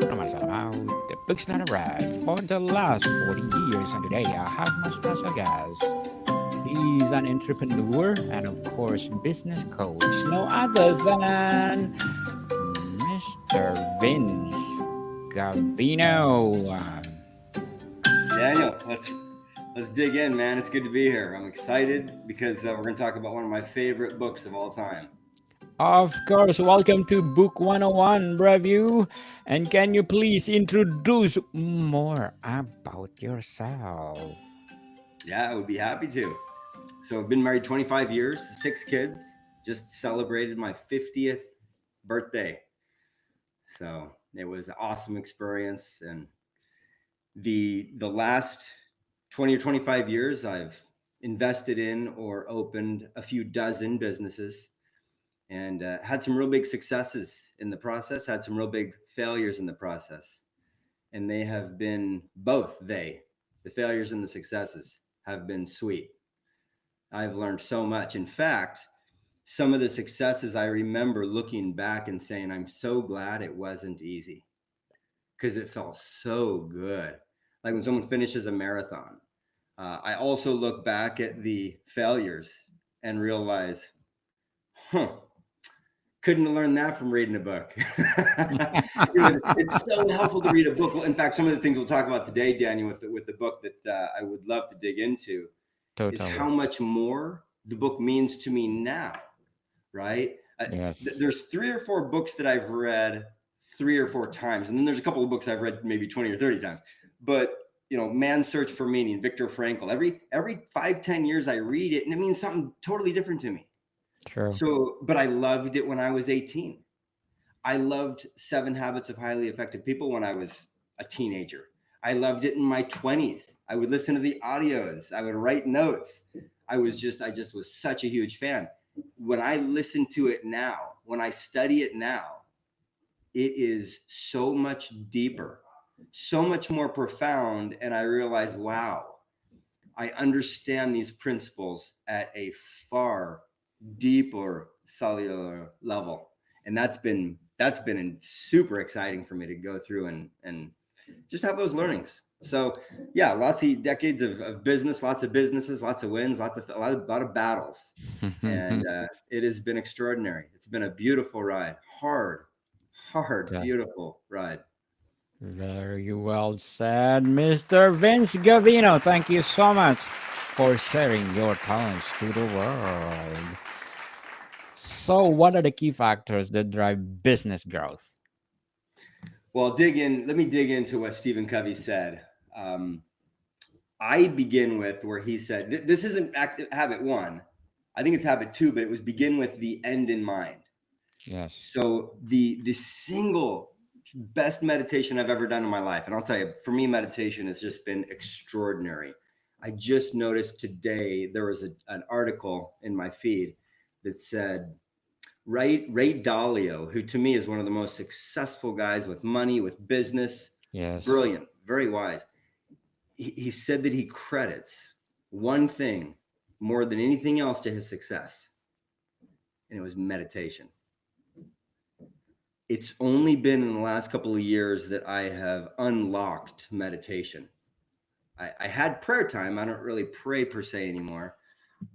No matter about the books that I read for the last 40 years, and today I have my special guest. He's an entrepreneur and, of course, business coach, no other than Mr. Vince Covino. Daniel, let's dig in, man. It's good to be here. I'm excited because we're going to talk about one of my favorite books of all time. Of course, welcome to Book 101 review. And can you please introduce more about yourself? Yeah, I would be happy to. So I've been married 25 years, 6 kids. Just celebrated my 50th birthday. So it was an awesome experience, and the last 20 or 25 years, I've invested in or opened a few dozen businesses and had some real big successes in the process, had some real big failures in the process. And they have been the failures and the successes have been sweet. I've learned so much. In fact, some of the successes I remember looking back and saying, I'm so glad it wasn't easy because it felt so good. Like when someone finishes a marathon. I also look back at the failures and realize, huh, couldn't have learned that from reading a book. It's so helpful to read a book. Well, in fact, some of the things we'll talk about today, Daniel, with the book that I would love to dig into is how Totally. much more the book means to me now, right? Yes. There's 3 or 4 books that I've read 3 or 4 times, and then there's a couple of books I've read maybe 20 or 30 times. But Man's Search for Meaning, Viktor Frankl. Every 5-10 years I read it, and it means something totally different to me. True. So, but I loved it when I was 18. I loved Seven Habits of Highly Effective People when I was a teenager. I loved it in my 20s. I would listen to the audios. I would write notes. I just was such a huge fan. When I listen to it now, when I study it now, it is so much deeper, so much more profound. And I realize, wow, I understand these principles at a far deeper cellular level. And that's been super exciting for me to go through and just have those learnings. So yeah, lots of decades of business, lots of businesses, lots of wins, a lot of battles, and it has been extraordinary. It's been a beautiful ride, hard, That- beautiful ride. Very well said, Mr. Vince Gavino. Thank you so much for sharing your talents to the world. So, what are the key factors that drive business growth? Well, dig in. Let me dig into what Stephen Covey said. Um, I begin with where he said, this isn't habit one. I think it's habit two, but it was begin with the end in mind. Yes. So the single best meditation I've ever done in my life, and I'll tell you, for me, meditation has just been extraordinary. I just noticed today there was an article in my feed that said Ray Dalio, who to me is one of the most successful guys with money, with business, Yes. brilliant, very wise. He said that he credits one thing more than anything else to his success, and it was meditation. It's only been in the last couple of years that I have unlocked meditation. I had prayer time. I don't really pray per se anymore,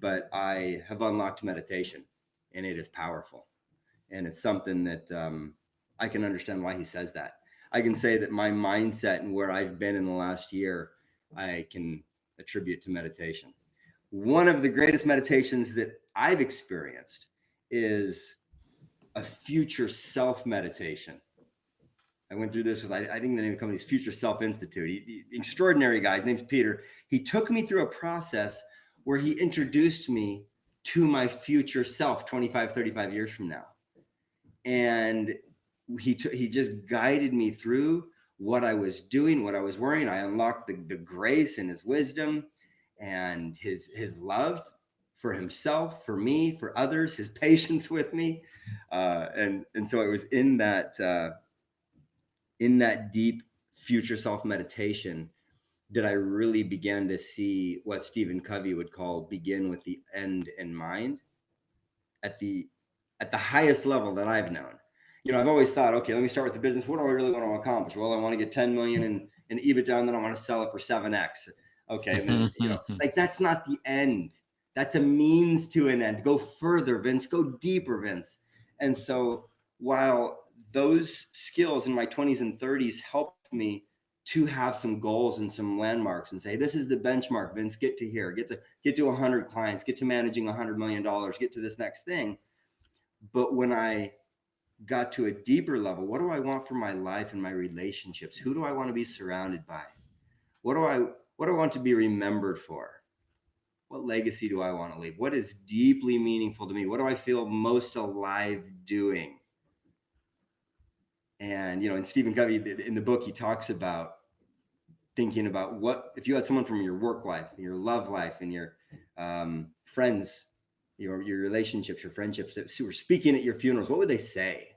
but I have unlocked meditation, and it is powerful. And it's something that I can understand why he says that. I can say that my mindset and where I've been in the last year, I can attribute to meditation. One of the greatest meditations that I've experienced is a future self meditation. I went through this with, I think the name of the company is Future Self Institute. Extraordinary guy. His name's Peter. He took me through a process where he introduced me to my future self 25, 35 years from now. And he just guided me through what I was doing, what I was wearing. I unlocked the grace and his wisdom and his love for himself, for me, for others, his patience with me. And so it was in that deep future self meditation that I really began to see what Stephen Covey would call begin with the end in mind at the highest level that I've known. I've always thought, okay, let me start with the business. What do I really want to accomplish? Well, I want to get 10 million in EBITDA, and then I want to sell it for 7x. Okay. And then, like, that's not the end. That's a means to an end. Go further, Vince. Go deeper, Vince. And so while those skills in my 20s and 30s helped me to have some goals and some landmarks and say, this is the benchmark, Vince, get to here, get to 100 clients, get to managing $100 million, get to this next thing. But when I got to a deeper level, what do I want for my life and my relationships? Who do I want to be surrounded by? What do I want to be remembered for? What legacy do I want to leave? What is deeply meaningful to me? What do I feel most alive doing? And in Stephen Covey, in the book, he talks about thinking about what if you had someone from your work life, your love life, and your friends, your relationships, your friendships that were speaking at your funerals. What would they say?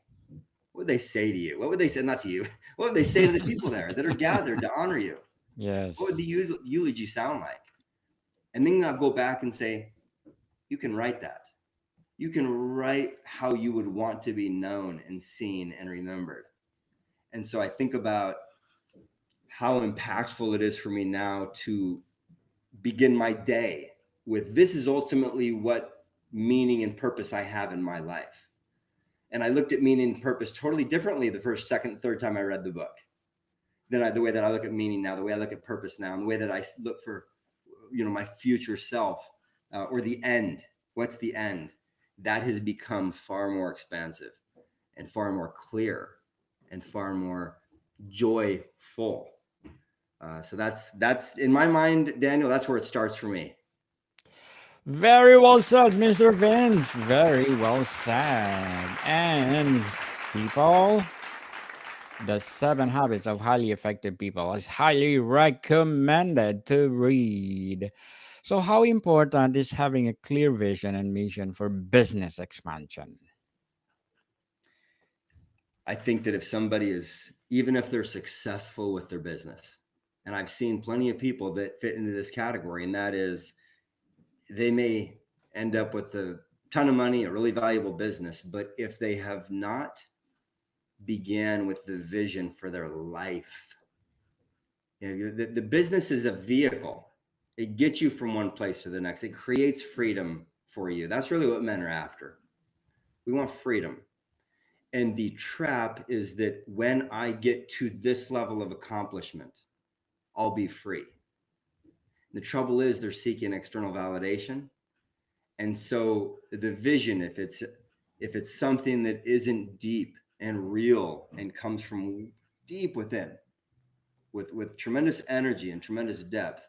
What would they say to you? What would they say, not to you? What would they say to the people there that are gathered to honor you? Yes. What would the eulogy sound like? And then I'll go back and say, you can write that. You can write how you would want to be known and seen and remembered. And so I think about how impactful it is for me now to begin my day with, this is ultimately what meaning and purpose I have in my life. And I looked at meaning and purpose totally differently the first, second, third time I read the book. Then the way that I look at meaning now, the way I look at purpose now, and the way that I look for, my future self, or the end. What's the end? That has become far more expansive and far more clear and far more joyful. So that's in my mind, Daniel. That's where it starts for me. Very well said, Mr. Vince. Very well said. And people, The Seven Habits of Highly Effective People is highly recommended to read. So, how important is having a clear vision and mission for business expansion? I think that if somebody is, even if they're successful with their business, and I've seen plenty of people that fit into this category, and that is, they may end up with a ton of money, a really valuable business, but if they have not began with the vision for their life, the business is a vehicle. It gets you from one place to the next. It creates freedom for you. That's really what men are after. We want freedom. And the trap is that when I get to this level of accomplishment, I'll be free. The trouble is they're seeking external validation. And so the vision, if it's something that isn't deep and real and comes from deep within, with tremendous energy and tremendous depth,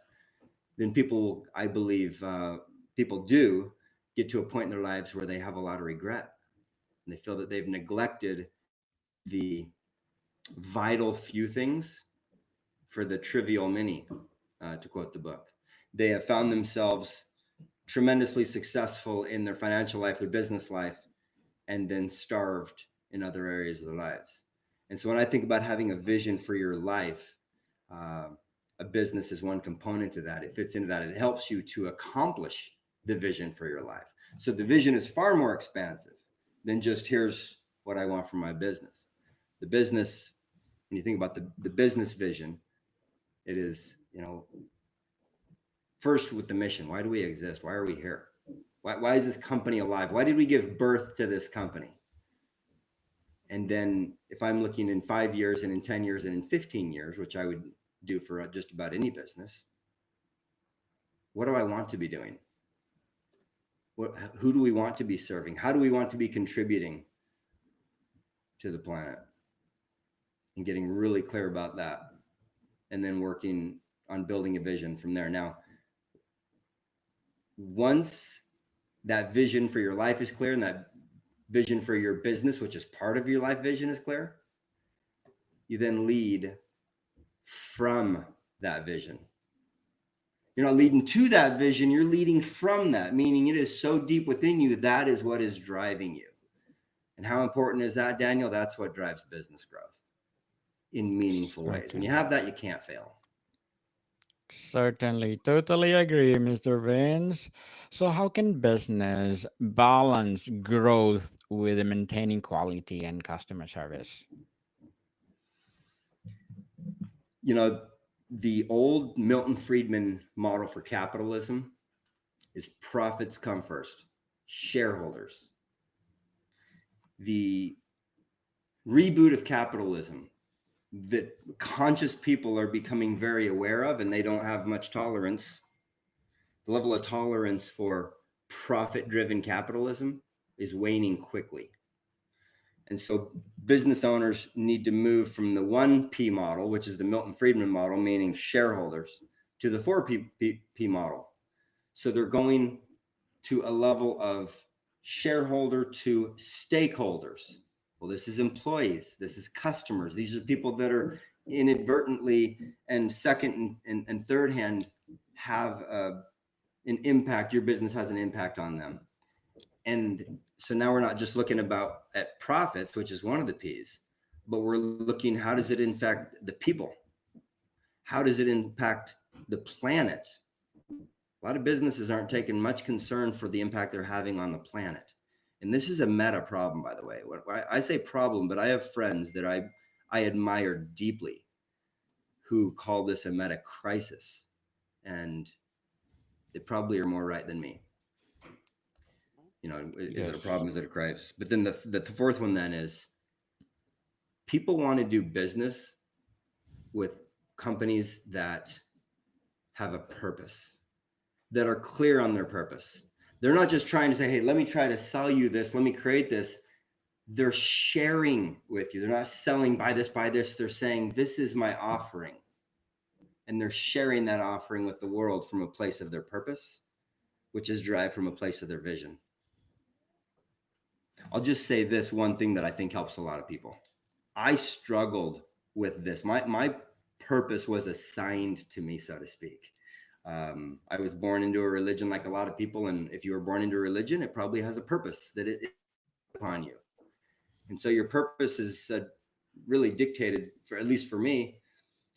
then people, I believe, people do get to a point in their lives where they have a lot of regret, and they feel that they've neglected the vital few things for the trivial many, to quote the book. They have found themselves tremendously successful in their financial life, their business life, and then starved in other areas of their lives. And so when I think about having a vision for your life, uh, a business is one component to that. It fits into that. It helps you to accomplish the vision for your life. So the vision is far more expansive than just, here's what I want from my business. The business, when you think about the business vision, it is, first with the mission. Why do we exist? Why are we here? Why is this company alive? Why did we give birth to this company? And then if I'm looking in 5 years and in 10 years and in 15 years, which I would do for just about any business, what do I want to be doing? Who do we want to be serving? How do we want to be contributing to the planet? And getting really clear about that, and then working on building a vision from there. Now, once that vision for your life is clear and that vision for your business, which is part of your life vision, is clear, you then lead from that vision. You're not leading to that vision, you're leading from that, meaning it is so deep within you, that is what is driving you. And how important is that, Daniel? That's what drives business growth in meaningful ways. When you have that, you can't fail. Certainly, totally agree, Mr. Vince. So, how can business balance growth with maintaining quality and customer service? You know, the old Milton Friedman model for capitalism is profits come first, shareholders. The reboot of capitalism that conscious people are becoming very aware of, and they don't have much tolerance. The level of tolerance for profit driven capitalism is waning quickly. And so business owners need to move from the 1P model, which is the Milton Friedman model, meaning shareholders, to the 4P model. So they're going to a level of shareholder to stakeholders. Well, this is employees, this is customers, these are people that are inadvertently and second and third hand have an impact. Your business has an impact on them. And so now we're not just looking about at profits, which is one of the P's, but we're looking, how does it impact the people? How does it impact the planet? A lot of businesses aren't taking much concern for the impact they're having on the planet. And this is a meta problem, by the way. When I say problem, but I have friends that I admire deeply who call this a meta crisis. And they probably are more right than me. You know, is it a Yes, problem? Is it a crisis? But then the fourth one then is people want to do business with companies that have a purpose, that are clear on their purpose. They're not just trying to say, hey, let me try to sell you this, let me create this. They're sharing with you. They're not selling, buy this, buy this. They're saying, this is my offering. And they're sharing that offering with the world from a place of their purpose, which is derived from a place of their vision. I'll just say this one thing that I think helps a lot of people. I struggled with this. My purpose was assigned to me, so to speak. I was born into a religion like a lot of people, and if you were born into a religion, it probably has a purpose that it upon you. And so your purpose is really dictated, for at least for me,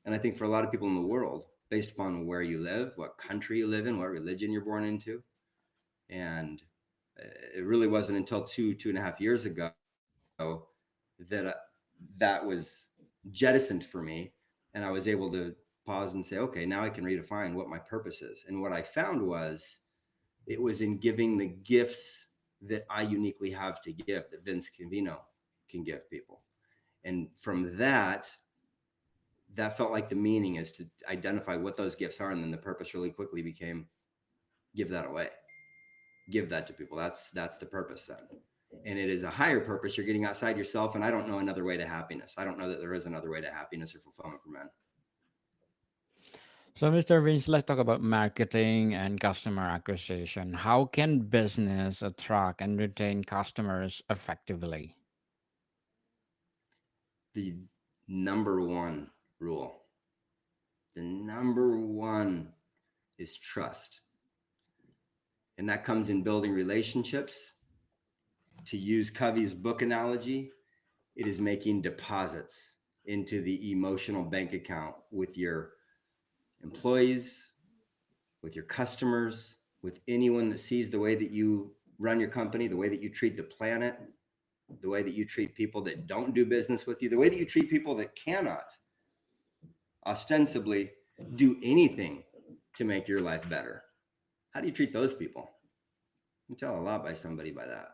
and I think for a lot of people in the world, based upon where you live, what country you live in, what religion you're born into. And it really wasn't until 2.5 years ago that that was jettisoned for me, and I was able to pause and say, okay, now I can redefine what my purpose is. And what I found was it was in giving the gifts that I uniquely have to give, that Vince Covino can give people. And from that felt like the meaning is to identify what those gifts are, and then the purpose really quickly became give that away, give that to people. That's the purpose then. And it is a higher purpose. You're getting outside yourself, and I don't know another way to happiness. I don't know that there is another way to happiness or fulfillment for men. so, Mr. Vince, let's talk about marketing and customer acquisition. How can business attract and retain customers effectively? The number one rule, the number one is trust. And that comes in building relationships. To use Covey's book analogy, it is making deposits into the emotional bank account with your employees, with your customers, with anyone that sees the way that you run your company, the way that you treat the planet, the way that you treat people that don't do business with you, the way that you treat people that cannot ostensibly do anything to make your life better. How do you treat those people? You tell a lot by somebody by that.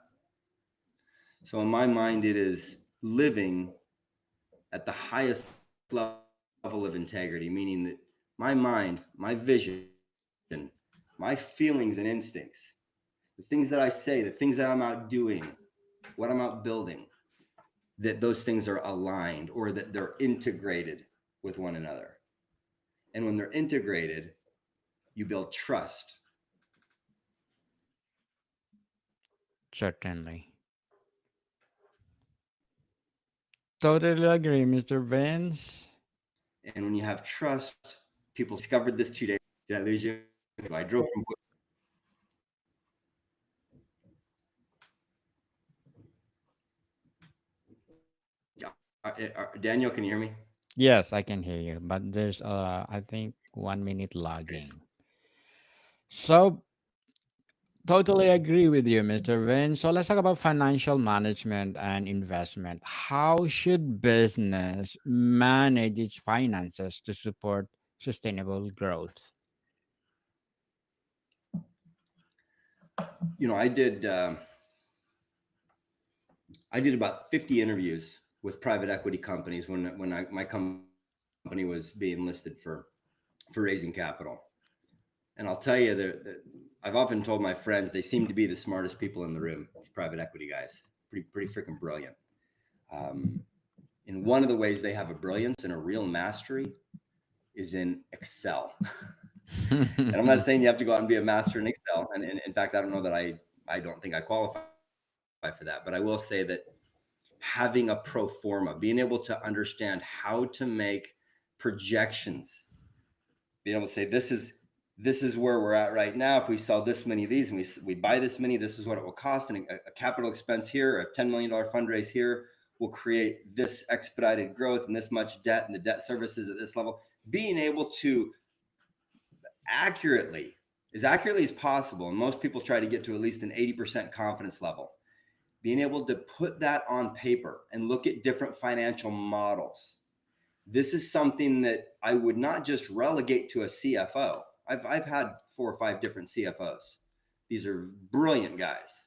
So, in my mind, it is living at the highest level of integrity, meaning that my mind, my vision, my feelings and instincts, the things that I say, the things that I'm out doing, what I'm out building, that those things are aligned or that they're integrated with one another. And when they're integrated, you build trust. Certainly. Totally agree, Mr. Vince. And when you have trust, people discovered this 2 days. Did I lose you? I drove from Daniel, can you hear me? Yes, I can hear you, but there's I think 1 minute Yes. logging. So, totally agree with you, Mr. Vin. So, let's talk about financial management and investment. How should business manage its finances to support sustainable growth? You know, I did about 50 interviews with private equity companies my company was being listed for raising capital. And I'll tell you that I've often told my friends they seem to be the smartest people in the room. These private equity guys, pretty freaking brilliant. Um, and one of the ways they have a brilliance and a real mastery is in Excel. And I'm not saying you have to go out and be a master in Excel. And in fact, I don't know that I don't think I qualify for that. But I will say that having a pro forma, being able to understand how to make projections, being able to say this is where we're at right now. If we sell this many of these and we buy this many, this is what it will cost. And a capital expense here, a $10 million fundraise here will create this expedited growth and this much debt and the debt services at this level. Being able to accurately, as accurately as possible, and most people try to get to at least an 80% confidence level, being able to put that on paper and look at different financial models. This is something that I would not just relegate to a CFO. I've had 4 or 5 different CFOs. These are brilliant guys.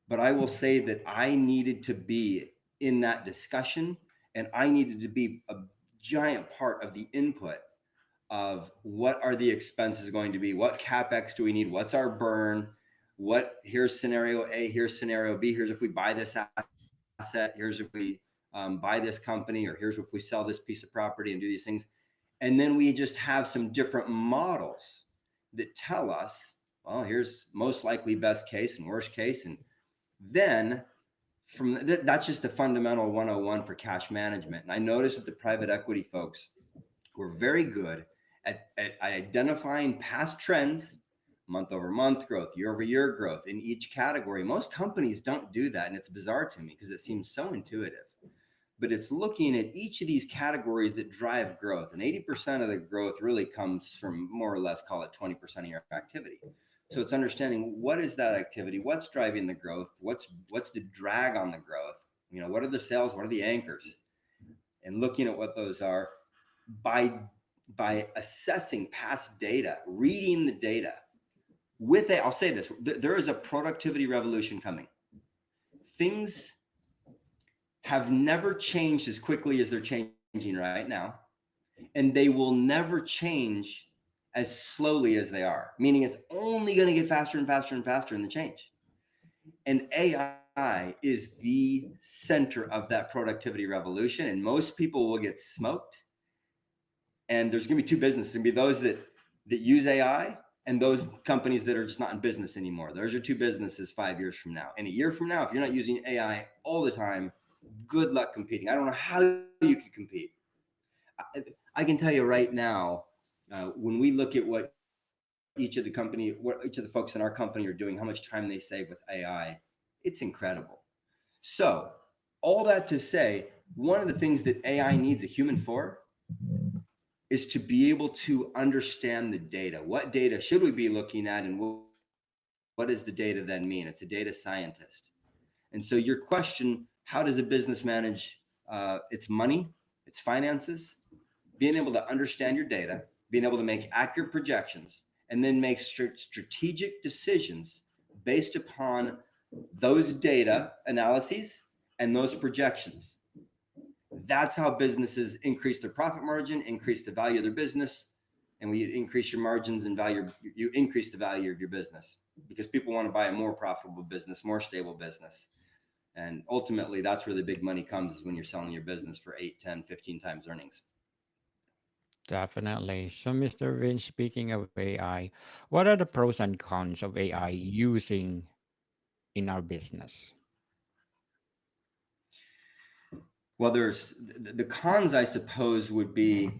But I will say that I needed to be in that discussion and I needed to be a giant part of the input of what are the expenses going to be? What CapEx do we need? What's our burn? What here's scenario A, here's scenario B, here's if we buy this asset, here's if we buy this company, or here's if we sell this piece of property and do these things. And then we just have some different models that tell us, well, here's most likely best case and worst case. And then that's just the fundamental 101 for cash management. And I noticed that the private equity folks were very good at identifying past trends, month over month growth, year over year growth in each category. Most companies don't do that. And it's bizarre to me because it seems so intuitive. But it's looking at each of these categories that drive growth. And 80% of the growth really comes from more or less, call it 20% of your activity. So it's understanding what is that activity, what's driving the growth, what's the drag on the growth, what are the sales, what are the anchors, and looking at what those are by assessing past data, reading the data. I'll say this: there is a productivity revolution coming. Things have never changed as quickly as they're changing right now, and they will never change as slowly as they are. Meaning, it's only going to get faster and faster and faster in the change. And AI is the center of that productivity revolution, and most people will get smoked. And there's going to be two businesses. There's going to be those that use AI and those companies that are just not in business anymore. Those are two businesses 5 years from now. And a year from now, if you're not using AI all the time, good luck competing. I don't know how you could compete. I can tell you right now, when we look at what each of the folks in our company are doing, how much time they save with AI, it's incredible. So, all that to say, one of the things that AI needs a human for is to be able to understand the data. What data should we be looking at, and what does the data then mean? It's a data scientist. And so, your question, how does a business manage its money, its finances? Being able to understand your data, being able to make accurate projections, and then make strategic decisions based upon those data analyses and those projections. That's how businesses increase their profit margin, increase the value of their business. And when you increase your margins and value, you increase the value of your business because people want to buy a more profitable business, more stable business. And ultimately, that's where the big money comes is when you're selling your business for 8, 10, 15 times earnings. Definitely. So, Mr. Vin, speaking of AI, what are the pros and cons of AI using in our business? Well, there's the cons, I suppose, would be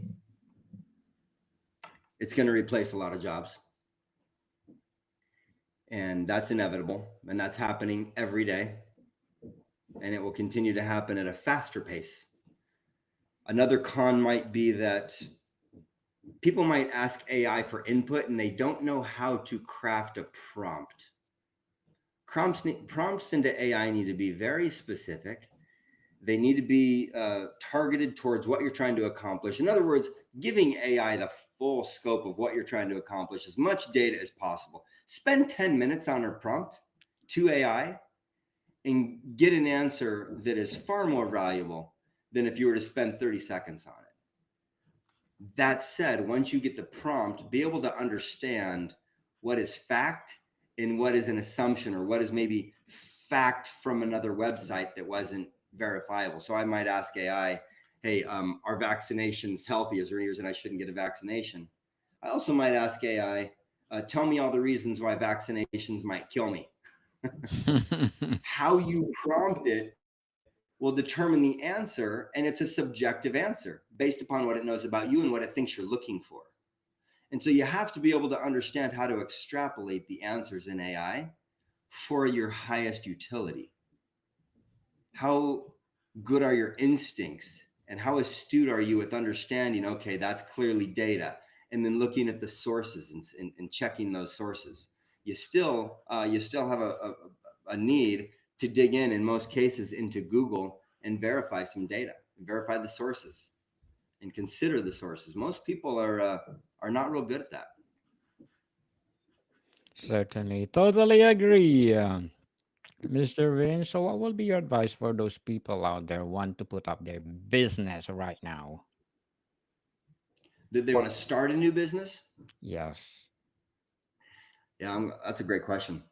it's going to replace a lot of jobs. And that's inevitable. And that's happening every day. And it will continue to happen at a faster pace. Another con might be that People might ask AI for input and they don't know how to craft a prompt. Prompts into AI need to be very specific. They need to be targeted towards what you're trying to accomplish. In other words, giving AI the full scope of what you're trying to accomplish, as much data as possible. Spend 10 minutes on a prompt to AI and get an answer that is far more valuable than if you were to spend 30 seconds on it. That said, once you get the prompt, be able to understand what is fact and what is an assumption, or what is maybe fact from another website that wasn't verifiable. So I might ask AI, hey, are vaccinations healthy? Is there any reason I shouldn't get a vaccination? I also might ask AI, tell me all the reasons why vaccinations might kill me. How you prompt it will determine the answer, and it's a subjective answer based upon what it knows about you and what it thinks you're looking for. And so you have to be able to understand how to extrapolate the answers in AI for your highest utility. How good are your instincts, and how astute are you with understanding, okay, that's clearly data, and then looking at the sources and checking those sources. You still have a need to dig in most cases into Google and verify some data, and verify the sources, and consider the sources. Most people are not real good at that. Certainly, totally agree, Mr. Vince. So, what will be your advice for those people out there want to put up their business right now? Did they want to start a new business? Yes. Yeah, that's a great question.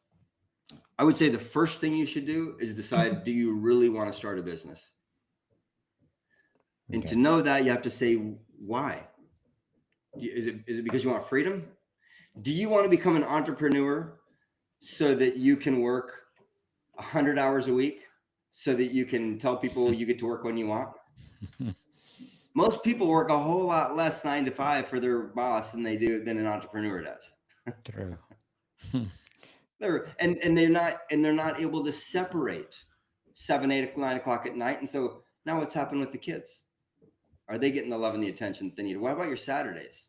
I would say the first thing you should do is decide, do you really want to start a business? And to Okay. know that, you have to say why. Is it because you want freedom? Do you want to become an entrepreneur so that you can work 100 hours a week, so that you can tell people you get to work when you want? Most people work a whole lot less 9 to 5 for their boss than an entrepreneur does. True. They're not able to separate 7, 8, 9 o'clock at night. And so now what's happened with the kids? Are they getting the love and the attention that they need? What about your Saturdays?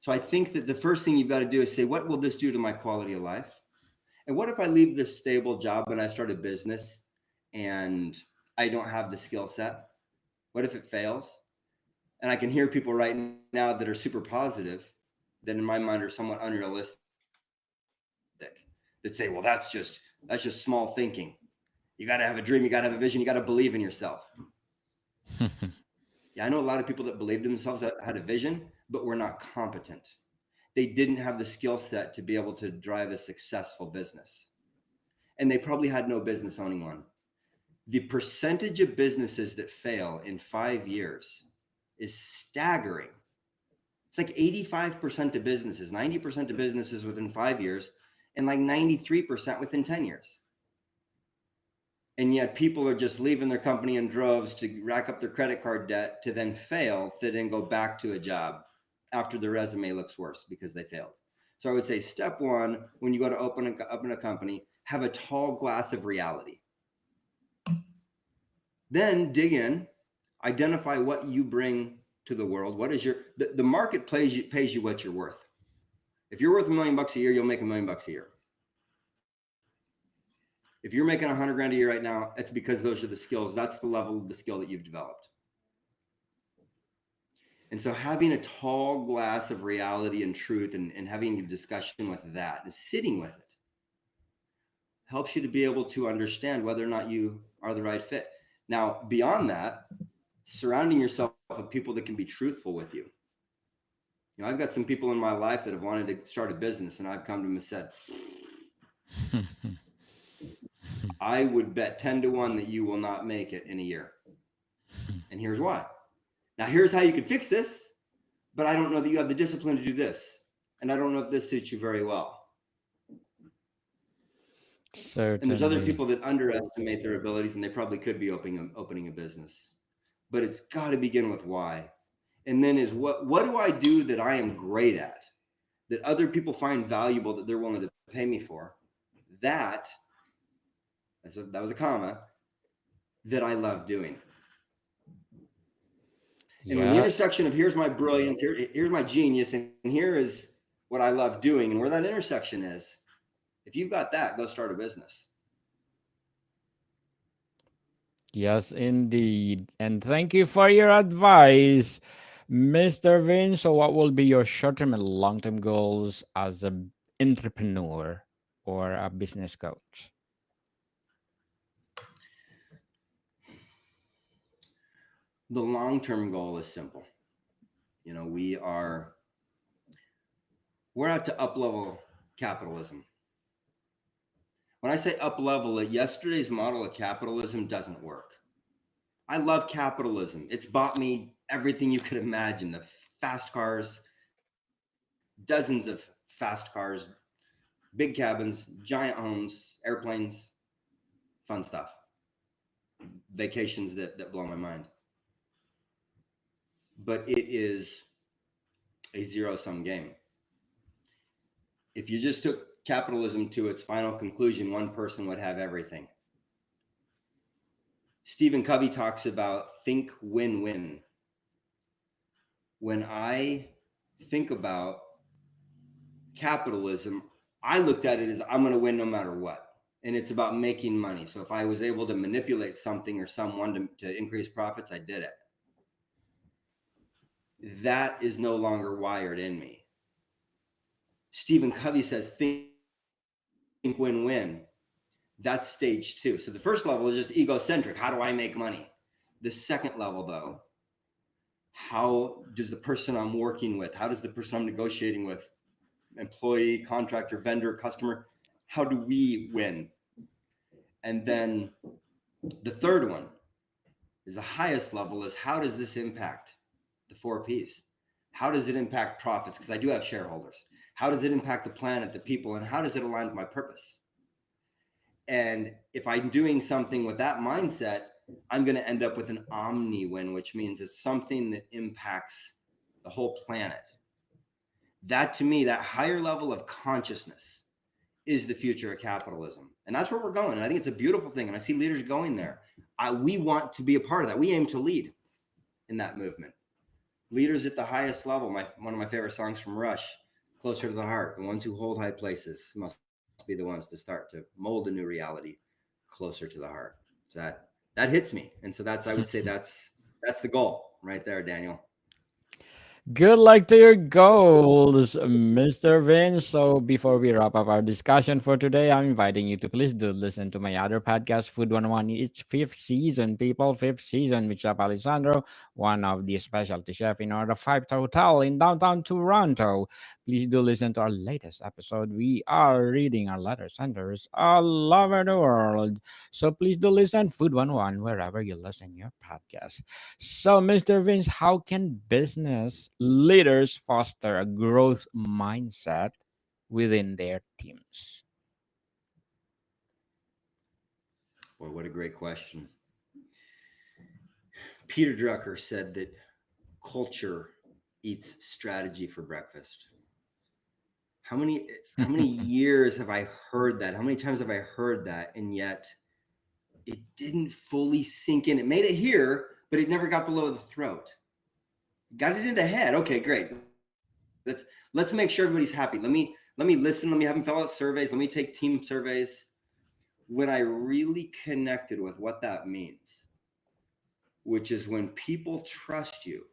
So I think that the first thing you've got to do is say, what will this do to my quality of life? And what if I leave this stable job and I start a business and I don't have the skill set? What if it fails? And I can hear people right now that are super positive, that in my mind are somewhat unrealistic, that say, well, that's just small thinking. You got to have a dream, you got to have a vision, you got to believe in yourself. Yeah, I know a lot of people that believed in themselves, that had a vision, but were not competent. They didn't have the skill set to be able to drive a successful business. And they probably had no business owning one. The percentage of businesses that fail in 5 years is staggering. It's like 85% of businesses, 90% of businesses within 5 years, and like 93% within 10 years. And yet people are just leaving their company in droves to rack up their credit card debt, to then fail, to then go back to a job after their resume looks worse because they failed. So I would say step one, when you go to open a company, have a tall glass of reality. Then dig in, identify what you bring to the world. What is the market pays you what you're worth. If you're worth $1 million a year, you'll make $1 million a year. If you're making $100,000 a year right now, it's because those are the skills. That's the level of the skill that you've developed. And so having a tall glass of reality and truth, and having a discussion with that and sitting with it, helps you to be able to understand whether or not you are the right fit. Now, beyond that, surrounding yourself with people that can be truthful with you. I've got some people in my life that have wanted to start a business, and I've come to them and said, I would bet 10 to 1 that you will not make it in a year. And here's why. Now, here's how you can fix this, but I don't know that you have the discipline to do this. And I don't know if this suits you very well. And there's other Certainly. people that underestimate their abilities, and they probably could be opening a business. But it's got to begin with why. And then is what do I do that I am great at, that other people find valuable, that they're willing to pay me for? That was a comma, that I love doing. And when the Yes. intersection of here's my brilliance, here's my genius, and here is what I love doing, and where that intersection is, if you've got that, go start a business. Yes, indeed. And thank you for your advice, Mr. Vince. So, what will be your short term and long term goals as an entrepreneur or a business coach? The long-term goal is simple. You know, we're out to up level capitalism. When I say up level it, yesterday's model of capitalism doesn't work. I love capitalism. It's bought me everything you could imagine: the fast cars, dozens of fast cars, big cabins, giant homes, airplanes, fun stuff, vacations that blow my mind. But it is a zero sum game. If you just took capitalism to its final conclusion, one person would have everything. Stephen Covey talks about think win win. When I think about capitalism, I looked at it as I'm going to win no matter what. And it's about making money. So if I was able to manipulate something or someone to increase profits, I did it. That is no longer wired in me. Stephen Covey says think win win. That's stage two. So the first level is just egocentric. How do I make money? The second level, though, how does the person I'm working with, how does the person I'm negotiating with, employee, contractor, vendor, customer, how do we win? And then the third one is the highest level is how does this impact the four P's? How does it impact profits? Because I do have shareholders. How does it impact the planet, the people, and how does it align with my purpose? And if I'm doing something with that mindset, I'm going to end up with an omni win, which means it's something that impacts the whole planet. That to me, that higher level of consciousness is the future of capitalism. And that's where we're going. And I think it's a beautiful thing. And I see leaders going there. We want to be a part of that. We aim to lead in that movement. Leaders at the highest level, one of my favorite songs from Rush, Closer to the Heart. The ones who hold high places must be the ones to start to mold a new reality closer to the heart. So that hits me. And so that's, I would say that's the goal right there, Daniel. Good luck to your goals, Mr. Vince. So, before we wrap up our discussion for today, I'm inviting you to please do listen to my other podcast, Food 101. It's fifth season, people, fifth season with Chef Alessandro, one of the specialty chef in our five-star hotel in downtown Toronto. Please do listen to our latest episode. We are reading our letter senders all over the world. So, please do listen, Food 101, wherever you listen your podcast. So, Mr. Vince, how can business leaders foster a growth mindset within their teams? Boy, what a great question. Peter Drucker said that culture eats strategy for breakfast. How many years have I heard that? How many times have I heard that? And yet it didn't fully sink in. It made it here, but it never got below the throat. Got it in the head. Okay, great. Let's make sure everybody's happy. Let me listen. Let me have them fill out surveys. Let me take team surveys. When I really connected with what that means, which is when people trust you,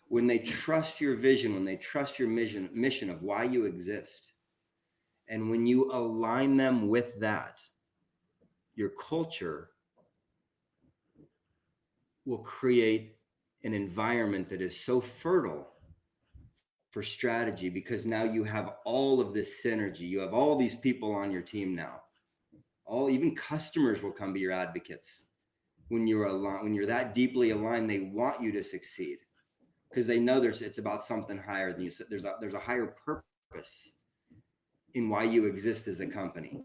when they trust your vision, when they trust your mission of why you exist, and when you align them with that, your culture will create an environment that is so fertile for strategy, because now you have all of this synergy. You have all these people on your team now. All, even customers will come be your advocates when you're aligned, when you're that deeply aligned. They want you to succeed because they know it's about something higher than you. There's a higher purpose in why you exist as a company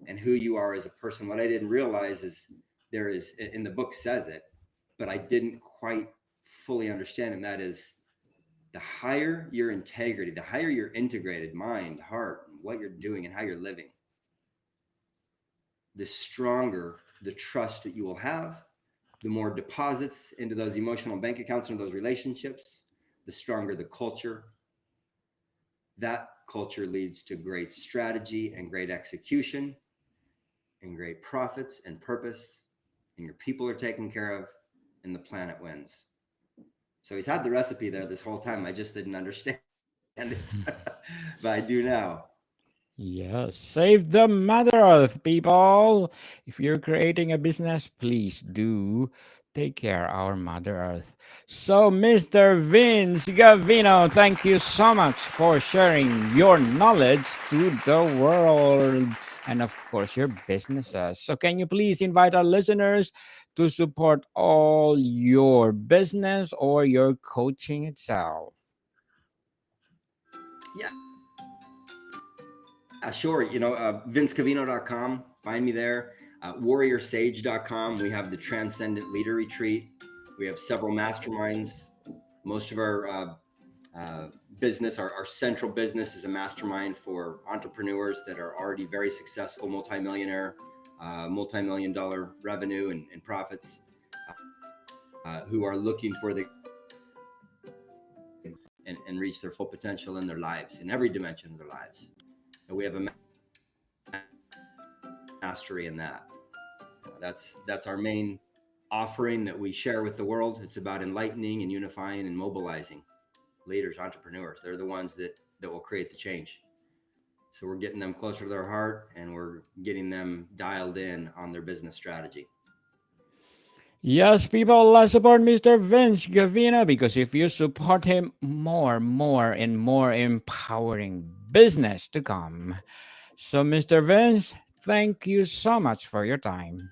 and who you are as a person. What I didn't realize is in the book says it, but I didn't quite fully understand, and that is the higher your integrity, the higher your integrated mind, heart, what you're doing, and how you're living, the stronger the trust that you will have, The more deposits into those emotional bank accounts and those relationships, the stronger the culture. That culture leads to great strategy and great execution and great profits and purpose, and your people are taken care of, and the planet wins. So he's had the recipe there this whole time. I just didn't understand it, but I do now. Yes, save the Mother Earth, people. If you're creating a business, please do take care of our Mother Earth. So, Mr. Vince Gavino, thank you so much for sharing your knowledge to the world and, of course, your businesses. So, can you please invite our listeners to support all your business or your coaching itself? Yeah, sure. VinceCovino.com. Find me there. WarriorSage.com. We have the Transcendent Leader Retreat. We have several masterminds. Most of our business, our central business, is a mastermind for entrepreneurs that are already very successful, multi-million dollar revenue and profits, who are looking for the and reach their full potential in their lives, in every dimension of their lives. And we have a mastery in that. That's our main offering that we share with the world. It's about enlightening and unifying and mobilizing leaders, entrepreneurs. They're the ones that will create the change. So we're getting them closer to their heart, and we're getting them dialed in on their business strategy. Yes, people, let's support Mr. Vince Gavina because if you support him, more, and more empowering business to come. So, Mr. Vince, thank you so much for your time.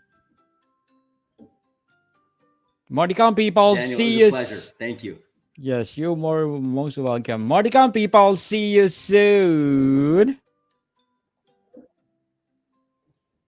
Modicom people, Daniel, it was see a you. pleasure. Thank you. Yes, you're most welcome. Modicom people, see you soon.